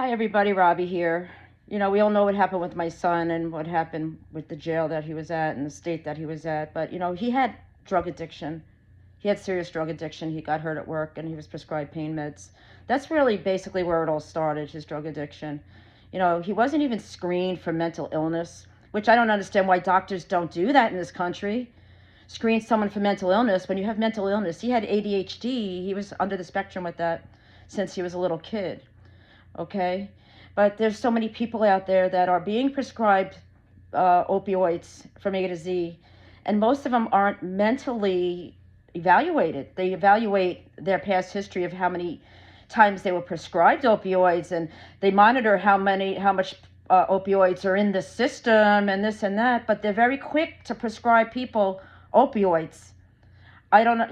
Hi, everybody. Robbie here. We all know what happened with my son and what happened with the jail that he was at and the state that he was at. But, he had drug addiction. He had serious drug addiction. He got hurt at work and he was prescribed pain meds. That's really basically where it all started, his drug addiction. He wasn't even screened for mental illness, which I don't understand why doctors don't do that in this country. Screen someone for mental illness when you have mental illness. He had ADHD. He was under the spectrum with that since he was a little kid. Okay? But there's so many people out there that are being prescribed opioids from A to Z, and most of them aren't mentally evaluated. They evaluate their past history of how many times they were prescribed opioids, and they monitor how much opioids are in the system and this and that, but they're very quick to prescribe people opioids. I don't,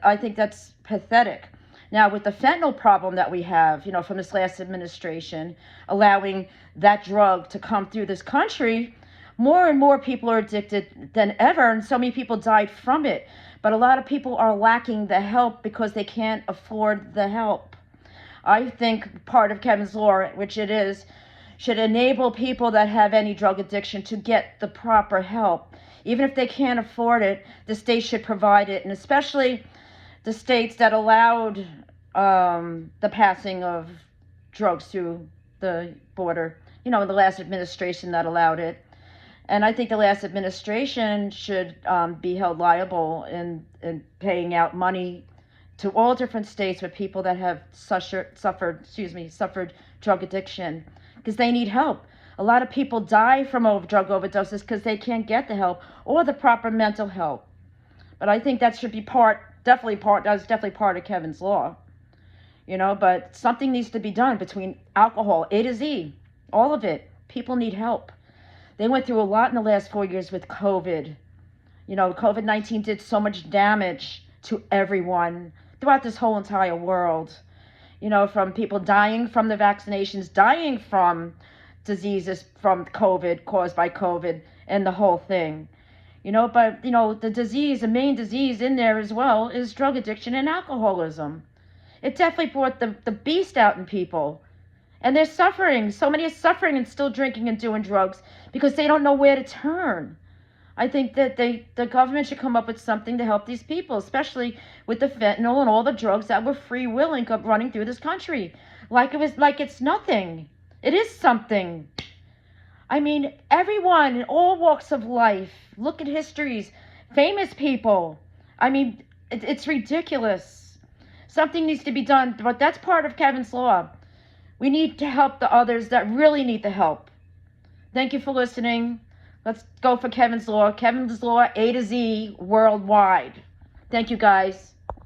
I think that's pathetic. Now, with the fentanyl problem that we have, from this last administration, allowing that drug to come through this country, more and more people are addicted than ever, and so many people died from it. But a lot of people are lacking the help because they can't afford the help. I think part of Kevin's law, which it is, should enable people that have any drug addiction to get the proper help. Even if they can't afford it, the state should provide it, and especially the states that allowed the passing of drugs through the border, in the last administration that allowed it. And I think the last administration should be held liable in paying out money to all different states with people that have suffered drug addiction, because they need help. A lot of people die from drug overdoses because they can't get the help or the proper mental help. But I think that should be definitely part of Kevin's law. But something needs to be done between alcohol, A to Z, all of it. People need help. They went through a lot in the last 4 years with COVID. COVID-19 did so much damage to everyone throughout this whole entire world. From people dying from the vaccinations, dying from diseases from COVID, caused by COVID, and the whole thing. But the main disease in there as well is drug addiction and alcoholism. It definitely brought the beast out in people. And they're suffering. So many are suffering and still drinking and doing drugs because they don't know where to turn. I think that the government should come up with something to help these people, especially with the fentanyl and all the drugs that were free-willing running through this country. Like it's nothing. It is something. I mean, everyone in all walks of life, look at histories, famous people. I mean, it's ridiculous. Something needs to be done, but that's part of Kevin's law. We need to help the others that really need the help. Thank you for listening. Let's go for Kevin's law. Kevin's law, A to Z, worldwide. Thank you, guys.